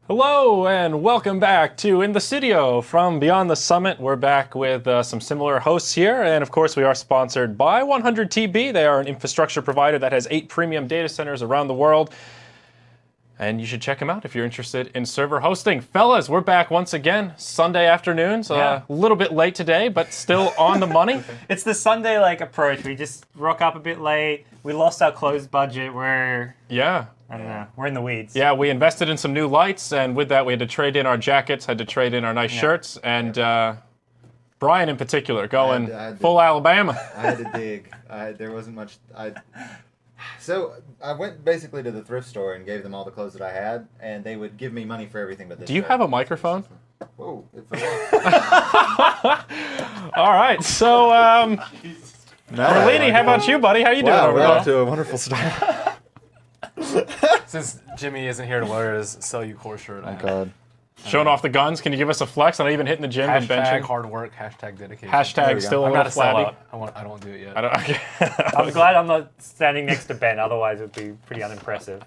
Hello and welcome back to In the Studio from Beyond the Summit. We're back with some similar hosts here, and of course we are sponsored by 100TB. They are an infrastructure provider that has 8 premium data centers around the world, and you should check them out if you're interested in server hosting. Fellas, we're back once again, Sunday afternoons, a little bit late today, but still on the money. It's the Sunday-like approach. We just rock up a bit late. We lost our closed budget. I don't know. We're in the weeds. Yeah, we invested in some new lights, and with that we had to trade in our jackets, had to trade in our nice shirts, and Brian in particular going full Alabama. I had to dig. There wasn't much. So I went basically to the thrift store and gave them all the clothes that I had, and they would give me money for everything but this. Do you have a microphone? Whoa, it fell off. All right, so MERLINI, how about you, buddy? How you doing over we're there? off to a wonderful start. Since Jimmy isn't here to wear his Sell You Core shirt, Oh God. Showing off the guns. Can you give us a flex? I'm not even hitting the gym and benching. Hashtag hard work, hashtag dedication. Hashtag still a I'm little not a flabby. sellout. I don't do it yet. Okay. I'm glad I'm not standing next to Ben, otherwise it would be pretty unimpressive.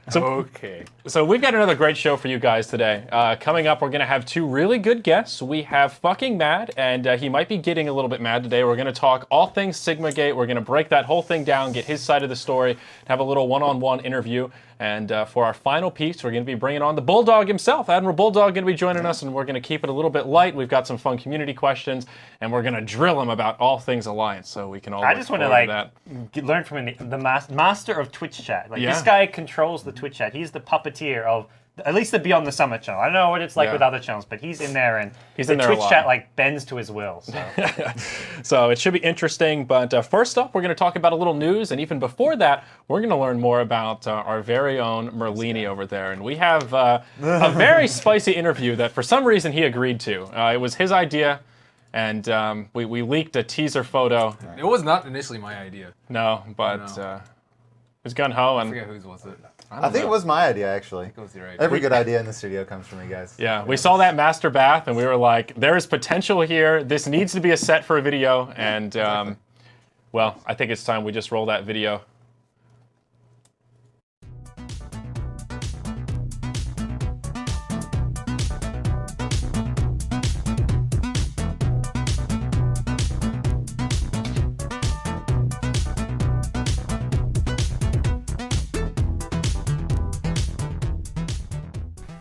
So we've got another great show for you guys today. Coming up, we're going to have 2 really good guests. We have fucking Mad, and he might be getting a little bit mad today. We're going to talk all things Sigmagate. We're going to break that whole thing down, get his side of the story, have a little one-on-one interview. And for our final piece, we're going to be bringing on the Bulldog himself. Admiral Bulldog going to be joining us, and we're going to keep it a little bit light. We've got some fun community questions, and we're going to drill him about all things Alliance, so we can all I just want to learn from the master of Twitch chat. This guy controls the Twitch chat. He's the puppeteer of at least the Beyond the Summit channel. I don't know what it's like with other channels, but he's in there, and the Twitch chat bends to his will. So. So it should be interesting. But first up, we're going to talk about a little news, and even before that, we're going to learn more about our very own MERLINI over there. And we have a very spicy interview that for some reason he agreed to. It was his idea. And we leaked a teaser photo. It was not initially my idea. No, but it was gung-ho. I forget whose was it. I think it was my idea, actually. It was your idea. Every good idea in the studio comes from you guys. Yeah, we saw that master bath, and we were like, there is potential here. This needs to be a set for a video. And, well, I think it's time we just roll that video.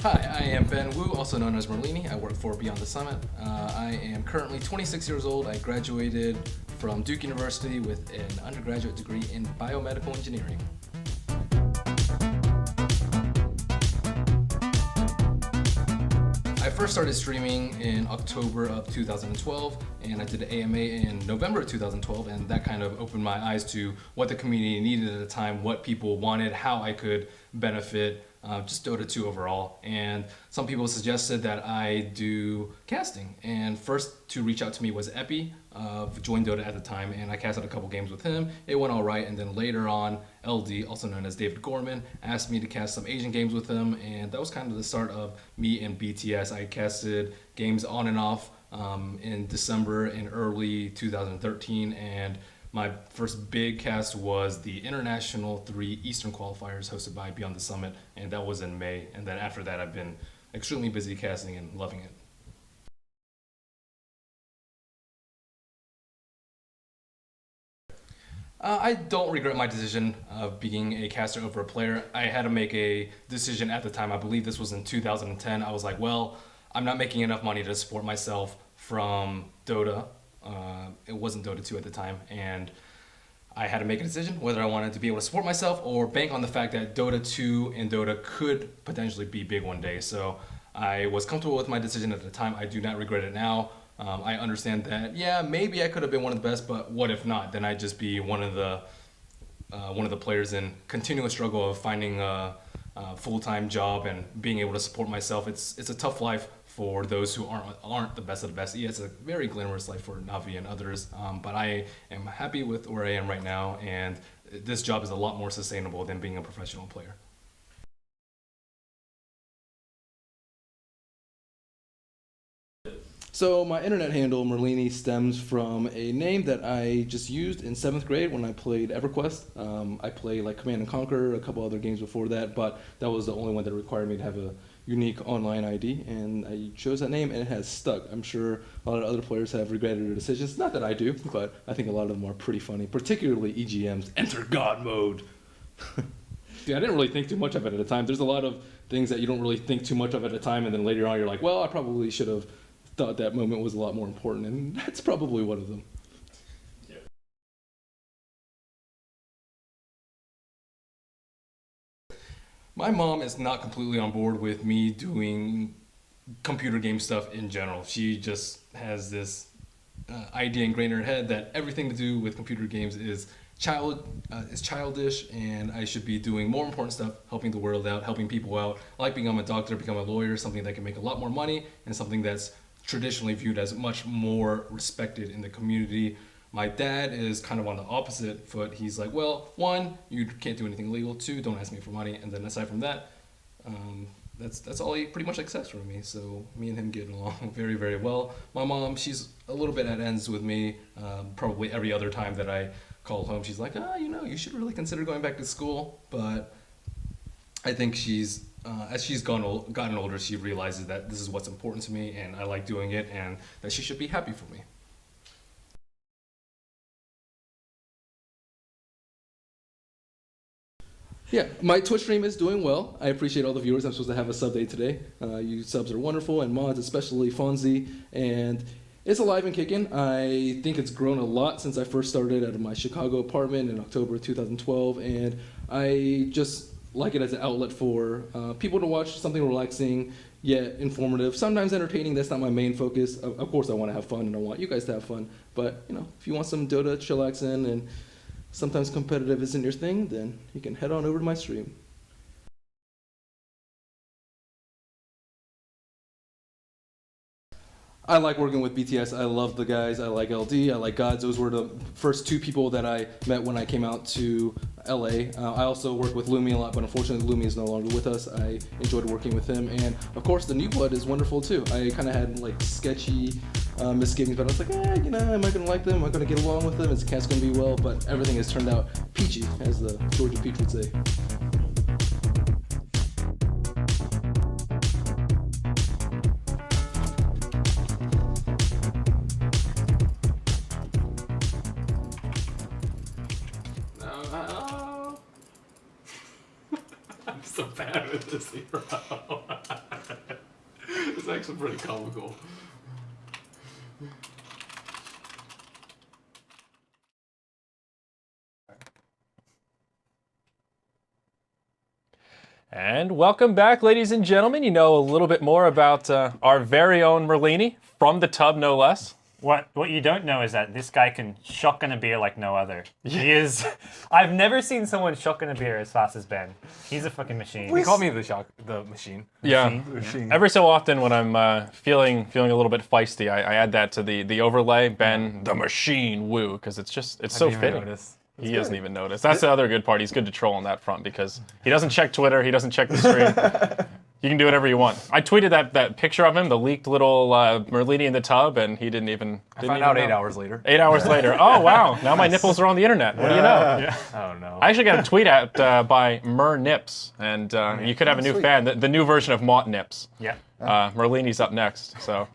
Hi, I am Ben Wu, also known as MERLINI. I work for Beyond the Summit. I am currently 26 years old. I graduated from Duke University with an undergraduate degree in biomedical engineering. I first started streaming in October of 2012, and I did an AMA in November of 2012, and that kind of opened my eyes to what the community needed at the time, what people wanted, how I could benefit just Dota 2 overall. And some people suggested that I do casting, and first to reach out to me was Epi of Join Dota at the time, and I casted a couple games with him. It went all right, and then later on, LD, also known as David Gorman, asked me to cast some Asian games with him, and that was kind of the start of me and BTS. I casted games on and off in December and early 2013, and my first big cast was the International 3 Eastern Qualifiers hosted by Beyond the Summit, and that was in May. And then after that, I've been extremely busy casting and loving it. I don't regret my decision of being a caster over a player. I had to make a decision at the time. I believe this was in 2010. I was like, well, I'm not making enough money to support myself from Dota. It wasn't Dota 2 at the time, and I had to make a decision whether I wanted to be able to support myself or bank on the fact that Dota 2 and Dota could potentially be big one day. So I was comfortable with my decision at the time. I do not regret it now. I understand that, yeah, maybe I could have been one of the best, but what if not? Then I'd just be one of the players in continuous struggle of finding a full-time job and being able to support myself. It's a tough life for those who aren't the best of the best. Yeah, it's a very glamorous life for Navi and others, but I am happy with where I am right now, and this job is a lot more sustainable than being a professional player. So my internet handle, MERLINI, stems from a name that I just used in 7th grade when I played EverQuest. I played like Command & Conquer, a couple other games before that, but that was the only one that required me to have a unique online ID, and I chose that name, and it has stuck. I'm sure a lot of other players have regretted their decisions. Not that I do, but I think a lot of them are pretty funny, particularly EGM's Enter God Mode. Yeah, I didn't really think too much of it at the time. There's a lot of things that you don't really think too much of at the time, and then later on you're like, well, I probably should have thought that moment was a lot more important, and that's probably one of them. My mom is not completely on board with me doing computer game stuff in general. She just has this idea ingrained in her head that everything to do with computer games is childish, and I should be doing more important stuff, helping the world out, helping people out, like become a doctor, become a lawyer, something that can make a lot more money, and something that's traditionally viewed as much more respected in the community. My dad is kind of on the opposite foot. He's like, well, one, you can't do anything illegal. Two, don't ask me for money. And then aside from that, that's all he pretty much accepts from me. So me and him get along very, very well. My mom, she's a little bit at ends with me. Probably every other time that I call home, she's like, you should really consider going back to school. But I think she's, as she's gotten older, she realizes that this is what's important to me and I like doing it, and that she should be happy for me. Yeah, my Twitch stream is doing well. I appreciate all the viewers. I'm supposed to have a sub day today. You subs are wonderful, and mods, especially Fonzie. And it's alive and kicking. I think it's grown a lot since I first started out of my Chicago apartment in October 2012. And I just like it as an outlet for people to watch something relaxing, yet informative, sometimes entertaining. That's not my main focus. Of course, I want to have fun, and I want you guys to have fun. But, if you want some Dota, chillaxing, and sometimes competitive isn't your thing, then you can head on over to my stream. I like working with BTS. I love the guys. I like LD. I like Gods. Those were the first two people that I met when I came out to LA. I also work with Lumi a lot, but unfortunately Lumi is no longer with us. I enjoyed working with him. And of course the New Blood is wonderful too. I kind of had sketchy misgivings, but I was like, am I going to like them? Am I going to get along with them? Is the cast going to be well? But everything has turned out peachy, as the Georgia Peach would say. I'm so bad with this hero. It's actually pretty comical. And welcome back, ladies and gentlemen. You know a little bit more about our very own MERLINI, from the tub, no less. What you don't know is that this guy can shotgun a beer like no other. He is. I've never seen someone shotgun a beer as fast as Ben. He's a fucking machine. He called me the machine. Yeah. Every so often when I'm feeling a little bit feisty, I add that to the overlay. Ben, the machine, woo, because it's so fitting. He doesn't even notice. That's the other good part. He's good to troll on that front because he doesn't check Twitter. He doesn't check the stream. You can do whatever you want. I tweeted that picture of him, the leaked little MERLINI in the tub, and he didn't even. I found out 8 hours later. 8 hours later. Oh wow! Now my nipples are on the internet. What do you know? Yeah. Oh no. I actually got a tweet out by Nips, and you could have a new fan, the new version of Mott Nips. Yeah. MERLINI's up next, so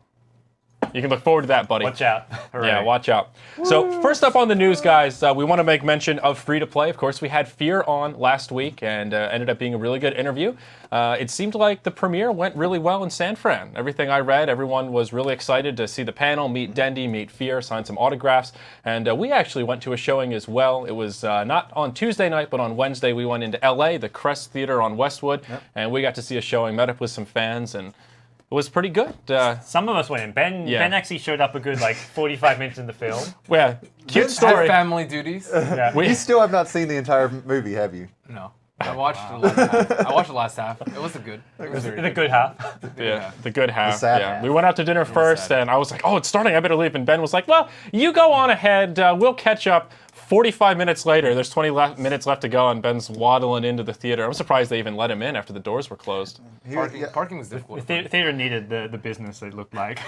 you can look forward to that, buddy. Watch out. Yeah, watch out. So first up on the news, guys, we want to make mention of free-to-play. Of course, we had Fear on last week, and ended up being a really good interview. It seemed like the premiere went really well in San Fran. Everything I read, everyone was really excited to see the panel, meet Dendy, meet Fear, sign some autographs. And we actually went to a showing as well. It was not on Tuesday night, but on Wednesday we went into LA, the Crest Theater on Westwood, and we got to see a showing, met up with some fans, and it was pretty good. Some of us went in. Ben actually showed up a good 45 minutes in the film. Yeah, cute Had story. family duties. Yeah. You still have not seen the entire movie, have you? No. I watched the last half. I watched the last half. It was good. It was very The good half. Yeah, the good half. The sad yeah. half. We went out to dinner first, and I was like, oh, it's starting. I better leave. And Ben was like, well, you go on ahead. We'll catch up 45 minutes later. There's 20 minutes left to go, and Ben's waddling into the theater. I'm surprised they even let him in after the doors were closed. Parking was difficult. The theater needed the business, it looked like.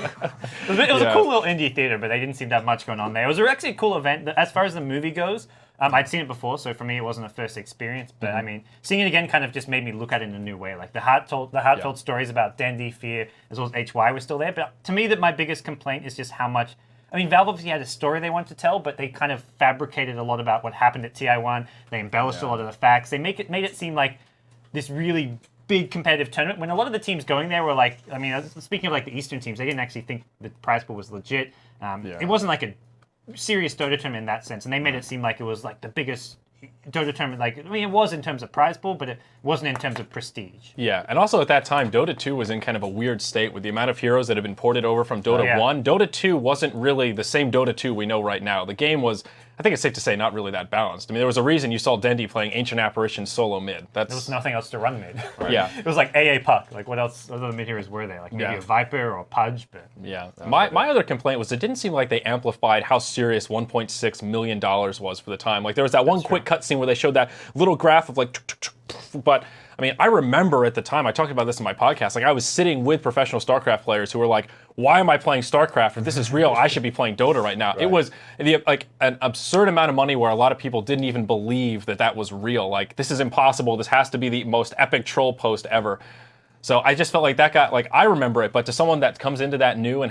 It was a cool little indie theater, but they didn't seem to have much going on there. It was actually a cool event. As far as the movie goes, I'd seen it before, so for me it wasn't a first experience. But I mean, seeing it again kind of just made me look at it in a new way. Like the heartfelt stories about Dendy, Fear, as well as HY were still there. But to me, that my biggest complaint is just how much. I mean, Valve obviously had a story they wanted to tell, but they kind of fabricated a lot about what happened at TI1. They embellished a lot of the facts. They made it seem like this really big competitive tournament when a lot of the teams going there were like, I mean, speaking of like the Eastern teams, they didn't actually think the prize pool was legit. It wasn't like a serious Dota tournament in that sense, and they made it seem like it was like the biggest Dota tournament. Like, I mean, it was in terms of prize pool, but it wasn't in terms of prestige. Yeah, and also at that time, Dota 2 was in kind of a weird state with the amount of heroes that had been ported over from Dota 1. Dota 2 wasn't really the same Dota 2 we know right now. The game was, I think it's safe to say, not really that balanced. I mean, there was a reason you saw Dendy playing Ancient Apparition solo mid. There was nothing else to run mid. Right? Yeah. It was like AA Puck. Like, what else? What other mid heroes were there? Like maybe a Viper or Pudge, but... Yeah. My other complaint was it didn't seem like they amplified how serious $1.6 million was for the time. Like, there was that one quick cutscene where they showed that little graph of like... But, I mean, I remember at the time, I talked about this in my podcast, like I was sitting with professional StarCraft players who were like, why am I playing StarCraft? If this is real, I should be playing Dota right now. Right. It was like an absurd amount of money where a lot of people didn't even believe that that was real. Like, this is impossible. This has to be the most epic troll post ever. So I just felt like that got, like, I remember it, but to someone that comes into that new and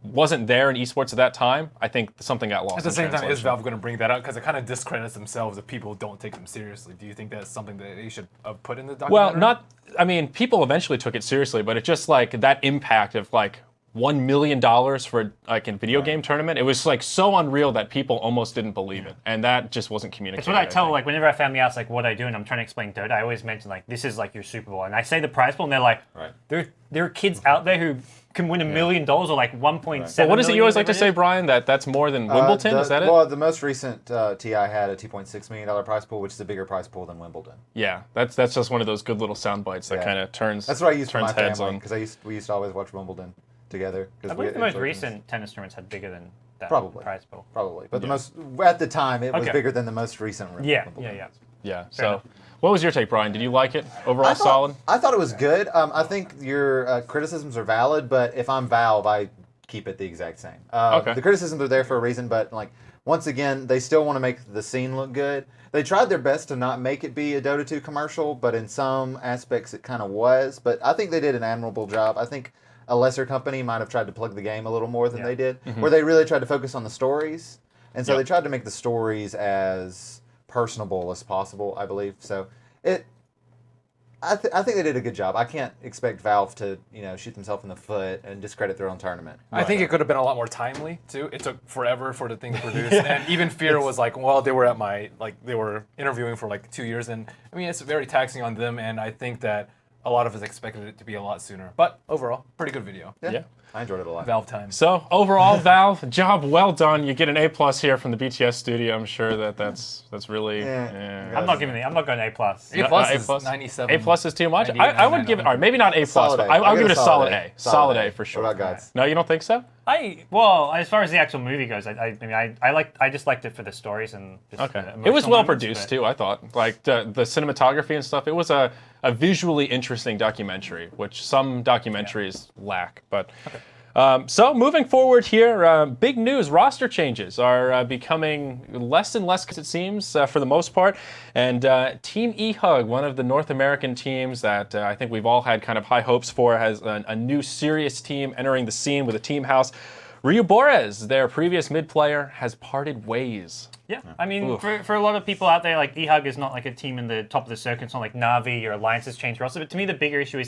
wasn't there in esports at that time, I think something got lost. At the same time, is Valve going to bring that up? Because it kind of discredits themselves if people don't take them seriously. Do you think that's something that they should have put in the documentary? Well, people eventually took it seriously, but it just like that impact of like $1 million for like a video game tournament. It was like so unreal that people almost didn't believe it, and that just wasn't communicated. It's what I tell like whenever I family asks like what I do and I'm trying to explain Dota, I always mention like this is like your Super Bowl, and I say the prize pool, and they're like, there are kids out there who can win $1 million or like 1.7. Well, what is it you always like to say, Brian? That's more than Wimbledon? Is that it? Well, the most recent TI had a $2.6 million prize pool, which is a bigger prize pool than Wimbledon. Yeah, that's just one of those good little sound bites that kind of turns. That's what I use for my heads family on because we used to always watch Wimbledon together. I believe the most recent tennis tournaments had bigger than that prize pool. Probably, but the most at the time it was bigger than the most recent. Yeah. So, what was your take, Brian? Did you like it? Overall, solid. I thought it was good. I think your criticisms are valid, but if I'm Valve, I keep it the exact same. The criticisms are there for a reason, but like once again, they still want to make the scene look good. They tried their best to not make it be a Dota 2 commercial, but in some aspects it kind of was. But I think they did an admirable job. I think a lesser company might have tried to plug the game a little more than they did, where they really tried to focus on the stories. And so they tried to make the stories as personable as possible, I believe. So I think they did a good job. I can't expect Valve to, shoot themselves in the foot and discredit their own tournament. I think it could have been a lot more timely too. It took forever for the thing to produce, and even Fear was like, well, they were interviewing for like 2 years, and I mean, it's very taxing on them, and I think that a lot of us expected it to be a lot sooner. But overall, pretty good video. Yeah. I enjoyed it a lot. Valve time. So overall, Valve, job well done. You get an A+ here from the BTS studio. I'm sure that's really. I'm not going A+. A+ is 97. A+ is too much. I would give it. All right, maybe not A+, but I would give it a solid A. Solid A for sure. What about guys? No, you don't think so? As far as the actual movie goes, I just liked it for the stories and. Just it was well produced too. I thought, like the cinematography and stuff. It was a visually interesting documentary, which some documentaries lack. But so moving forward here, big news: roster changes are becoming less and less, it seems, for the most part. And Team EHUG, one of the North American teams that I think we've all had kind of high hopes for, has a new serious team entering the scene with a team house. Ryu Borez, their previous mid player, has parted ways. Yeah, I mean, for a lot of people out there, like EHUG is not like a team in the top of the circuit. It's not like Na'Vi or Alliance's changed roster. But to me, the bigger issue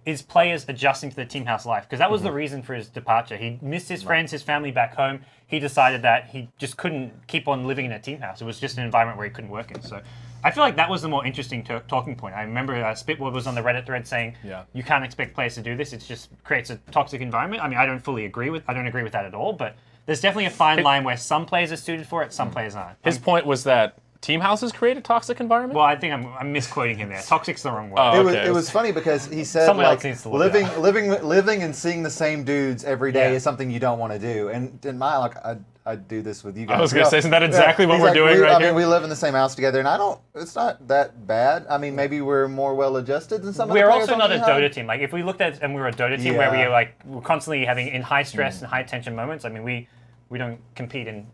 is players adjusting to the team house life, because that was the reason for his departure. He missed his friends, his family back home. He decided that he just couldn't keep on living in a team house. It was just an environment where he couldn't work in. So I feel like that was the more interesting talking point. I remember Spitwood was on the Reddit thread saying, you can't expect players to do this. It just creates a toxic environment. I mean, I don't agree with that at all, but there's definitely a fine line where some players are suited for it, some players aren't. His point was that team houses create a toxic environment? Well, I think I'm misquoting him there. Toxic's the wrong word. Oh, okay. It was funny because he said living and seeing the same dudes every day is something you don't want to do. And in my I'd do this with you guys. I was going to say, isn't that exactly what we're doing right here? I mean, we live in the same house together, and it's not that bad. I mean, maybe we're more well-adjusted than some of the players. We're also not a Dota team. Like, if we looked at and we were a Dota team where we're constantly having in high stress and high tension moments, I mean, we don't compete in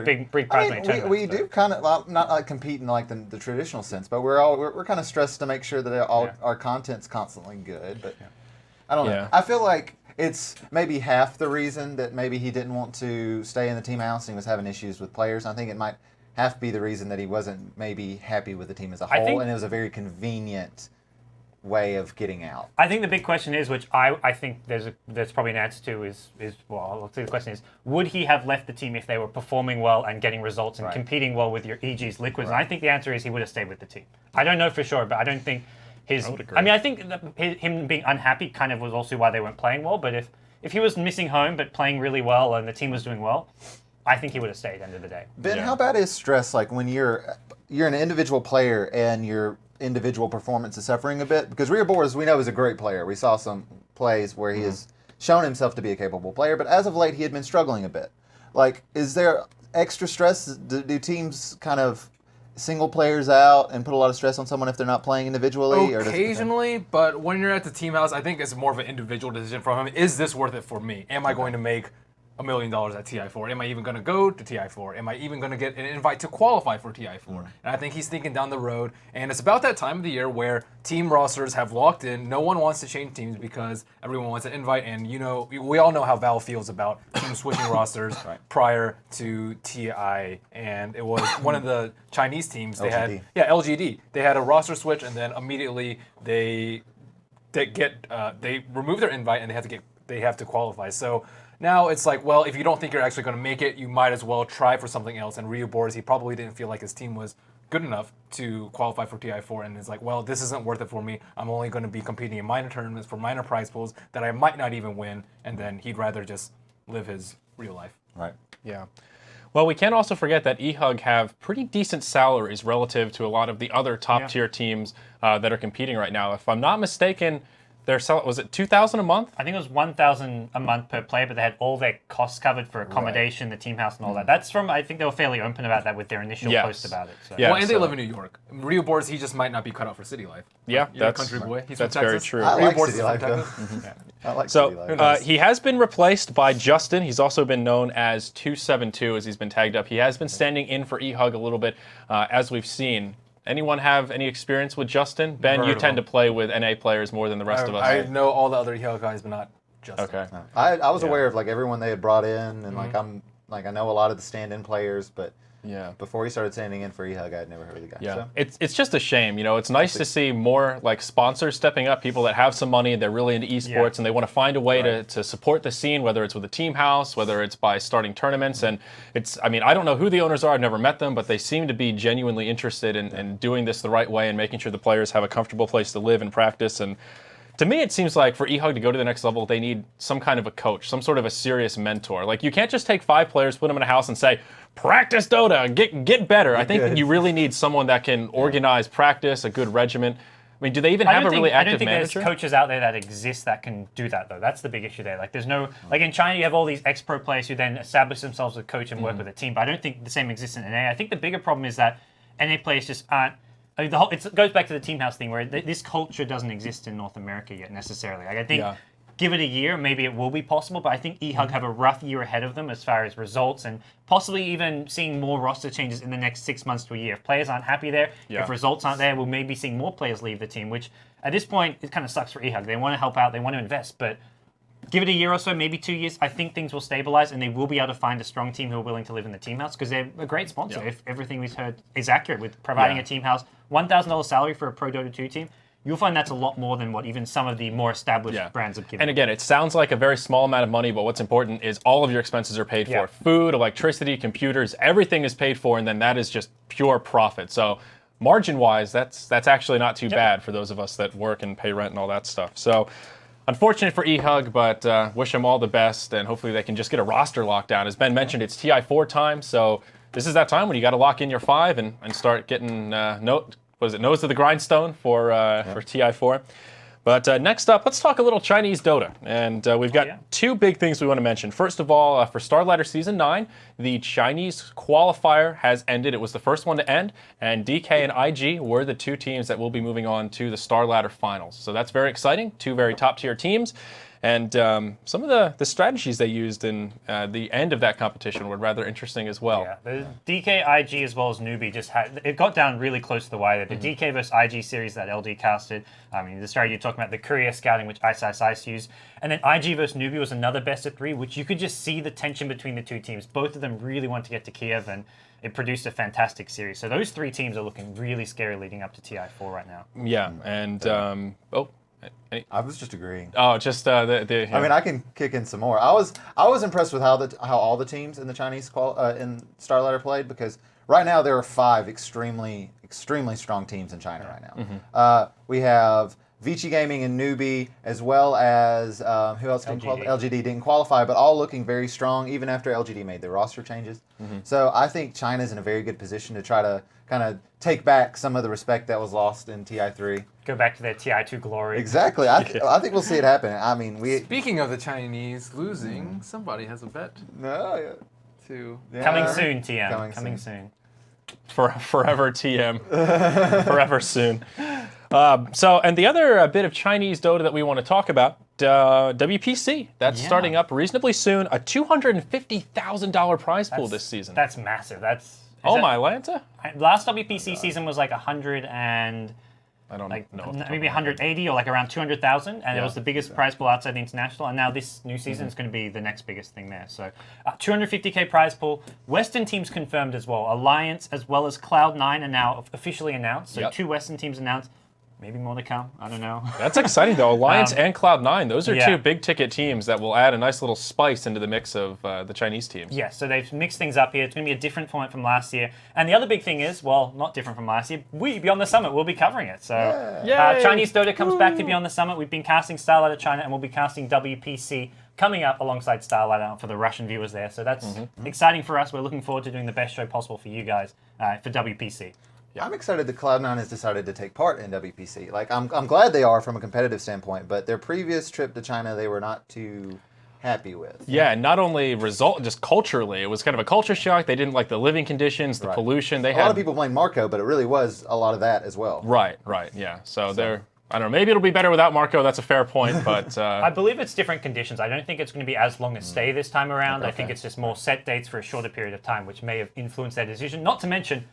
big prize money tournaments. We do kind of not like compete in like the traditional sense, but we're kind of stressed to make sure that our content's constantly good. But I don't know. I feel like it's maybe half the reason that maybe he didn't want to stay in the team house and he was having issues with players. I think it might have to be the reason that he wasn't maybe happy with the team as a whole, and it was a very convenient way of getting out. I think the big question is, which I think there's probably an answer to, is well, I'll say the question is, would he have left the team if they were performing well and getting results and competing well with your EG's liquids? And I think the answer is he would have stayed with the team. I don't know for sure, but I don't think I think him being unhappy kind of was also why they weren't playing well. But if he was missing home but playing really well and the team was doing well, I think he would have stayed at the end of the day. Ben, how bad is stress like when you're an individual player and your individual performance is suffering a bit? Because Rio Borges, we know, is a great player. We saw some plays where he has shown himself to be a capable player, but as of late he had been struggling a bit. Like, is there extra stress? Do teams kind of single players out and put a lot of stress on someone if they're not playing individually? Occasionally, but when you're at the team house, I think it's more of an individual decision from him. Is this worth it for me? Am I going to make $1 million at TI4? Am I even going to go to TI4? Am I even going to get an invite to qualify for TI4? And I think he's thinking down the road. And it's about that time of the year where team rosters have locked in. No one wants to change teams because everyone wants an invite. And we all know how Valve feels about team switching rosters prior to TI. And it was one of the Chinese teams. They LGD. had LGD. They had a roster switch, and then immediately they remove their invite and they have to qualify. So now it's like, well, if you don't think you're actually going to make it, you might as well try for something else. And Rio Borges, he probably didn't feel like his team was good enough to qualify for TI4, and it's like, well, this isn't worth it for me. I'm only going to be competing in minor tournaments for minor prize pools that I might not even win, and then he'd rather just live his real life. Right. Yeah. Well, we can't also forget that eHug have pretty decent salaries relative to a lot of the other top-tier teams that are competing right now. If I'm not mistaken, was it $2,000 a month? I think it was $1,000 a month per player, but they had all their costs covered for accommodation, the team house, and all that. That's from, I think they were fairly open about that with their initial post about it. So. Yeah, well, and they live in New York. Rio Borges, he just might not be cut out for city life. Yeah, You're that's a country boy. He's that's from Texas. very true. I Rio like Borges city is from life, Texas. I like city life. So he has been replaced by Justin. He's also been known as 272 as he's been tagged up. He has been standing in for eHug a little bit, as we've seen. Anyone have any experience with Justin? Ben, you tend to play with NA players more than the rest of us. I know all the other eHug guys, but not Justin. Okay. I was aware of like everyone they had brought in, and I know a lot of the stand-in players, but before he started standing in for eHug, I had never heard of the guy. Yeah, So. it's just a shame. It's nice to see more like sponsors stepping up, people that have some money, they're really into esports, and they want to find a way to support the scene, whether it's with a team house, whether it's by starting tournaments. And I don't know who the owners are, I've never met them, but they seem to be genuinely interested in doing this the right way and making sure the players have a comfortable place to live and practice. And to me, it seems like for eHug to go to the next level, they need some kind of a coach, some sort of a serious mentor. Like, you can't just take 5 players, put them in a house, and say, practice Dota, get better. I think that you really need someone that can organize practice, a good regimen. I mean, do they even have a really active manager? I don't think there's coaches out there that exist that can do that, though. That's the big issue there. Like, there's no... Like, in China, you have all these ex-pro players who then establish themselves as a coach and work with a team, but I don't think the same exists in NA. I think the bigger problem is that NA players just aren't... it goes back to the team house thing, where this culture doesn't exist in North America yet, necessarily. Like, I think... Give it a year, maybe it will be possible, but I think eHug have a rough year ahead of them as far as results and possibly even seeing more roster changes in the next 6 months to a year. If players aren't happy there, if results aren't there, we'll maybe see more players leave the team, which at this point, it kind of sucks for eHug. They want to help out, they want to invest, but give it a year or so, maybe 2 years, I think things will stabilize and they will be able to find a strong team who are willing to live in the team house because they're a great sponsor. If everything we've heard is accurate with providing a team house, $1,000 salary for a Pro Dota 2 team, you'll find that's a lot more than what even some of the more established brands have given. And again, it sounds like a very small amount of money, but what's important is all of your expenses are paid for. Food, electricity, computers, everything is paid for, and then that is just pure profit. So margin-wise, that's actually not too bad for those of us that work and pay rent and all that stuff. So unfortunate for eHug, but wish them all the best, and hopefully they can just get a roster lockdown. As Ben mentioned, it's TI4 time, so this is that time when you got to lock in your 5 and start getting nose to the grindstone for TI4. But next up, let's talk a little Chinese Dota. And we've got 2 big things we want to mention. First of all, for Starladder Season 9, the Chinese qualifier has ended. It was the first one to end, and DK and IG were the 2 teams that will be moving on to the Starladder Finals. So that's very exciting, 2 very top-tier teams. And some of the strategies they used in the end of that competition were rather interesting as well. Yeah, the DK, IG, as well as Newbie it got down really close to the wire. The DK versus IG series that LD casted, I mean, the strategy you're talking about, the courier scouting, which Ice used, and then IG versus Newbie was another best of 3, which you could just see the tension between the two teams. Both of them really want to get to Kiev, and it produced a fantastic series. So those 3 teams are looking really scary leading up to TI4 right now. Yeah, and I was just agreeing. Oh, just the I mean, I can kick in some more. I was impressed with how all the teams in the Chinese in Starlighter played, because right now there are 5 extremely strong teams in China right now. We have Vici Gaming and Newbie, as well as who else didn't qualify? LGD didn't qualify, but all looking very strong even after LGD made their roster changes. So I think China's in a very good position to try to kind of take back some of the respect that was lost in TI3. Go back to their TI2 glory. Exactly. I think we'll see it happen. I mean, Speaking of the Chinese losing, somebody has a bet to... Coming soon, TM. Coming soon. Forever TM. Forever soon. And the other bit of Chinese Dota that we want to talk about, WPC. That's starting up reasonably soon. A $250,000 prize pool this season. That's massive. My Lanta? Last WPC season was like 100 and... I don't know. Maybe 180 or like around 200,000, and it was the biggest prize pool outside the international. And now this new season is going to be the next biggest thing there. So, 250k prize pool. Western teams confirmed as well. Alliance as well as Cloud9 are now officially announced. So 2 Western teams announced. Maybe more to come. I don't know. That's exciting though. Alliance and Cloud9. Those are 2 big ticket teams that will add a nice little spice into the mix of the Chinese teams. Yeah, so they've mixed things up here. It's going to be a different format from last year. And the other big thing is, well, not different from last year, we, Beyond the Summit, will be covering it. So Chinese Dota comes back to Beyond the Summit. We've been casting Starlight of China, and we'll be casting WPC coming up alongside Starlight for the Russian viewers there. So that's exciting for us. We're looking forward to doing the best show possible for you guys for WPC. I'm excited that Cloud9 has decided to take part in WPC. Like, I'm glad they are from a competitive standpoint, but their previous trip to China, they were not too happy with. Yeah, not only just culturally, it was kind of a culture shock. They didn't like the living conditions, the pollution. A lot of people blame Marco, but it really was a lot of that as well. Right, yeah. So they're... I don't know, maybe it'll be better without Marco, that's a fair point, but... I believe it's different conditions. I don't think it's going to be as long a stay this time around. I think it's just more set dates for a shorter period of time, which may have influenced their decision. Not to mention...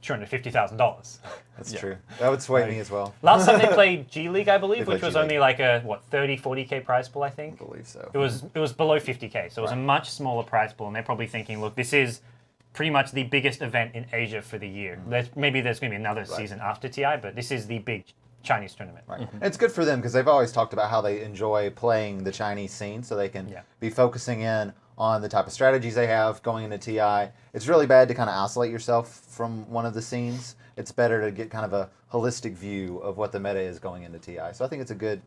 $250,000. That's true. That would sway me as well. Last time they played G League, I believe, which was only like a 30, 40k prize pool, I think. I believe so. It was below 50k, so it was a much smaller prize pool, and they're probably thinking, look, this is pretty much the biggest event in Asia for the year. Maybe there's going to be another season after TI, but this is the big Chinese tournament. Right. It's good for them because they've always talked about how they enjoy playing the Chinese scene, so they can be focusing in on the type of strategies they have going into TI. It's really bad to kind of isolate yourself from one of the scenes. It's better to get kind of a holistic view of what the meta is going into TI. So I think it's a good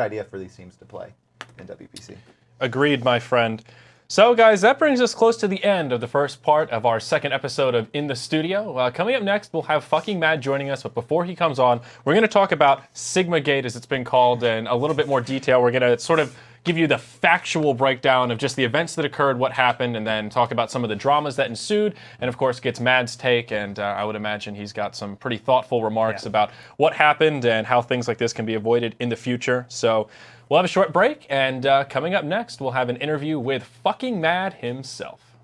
idea for these teams to play in WPC. Agreed, my friend. So, guys, that brings us close to the end of the first part of our second episode of In the Studio. Coming up next, we'll have fucking Mad joining us, but before he comes on, we're going to talk about Sigma Gate, as it's been called, in a little bit more detail. We're going to sort of give you the factual breakdown of just the events that occurred, what happened, and then talk about some of the dramas that ensued, and of course gets Mad's take, and I would imagine he's got some pretty thoughtful remarks about what happened and how things like this can be avoided in the future. So we'll have a short break, and coming up next, we'll have an interview with fucking Mad himself.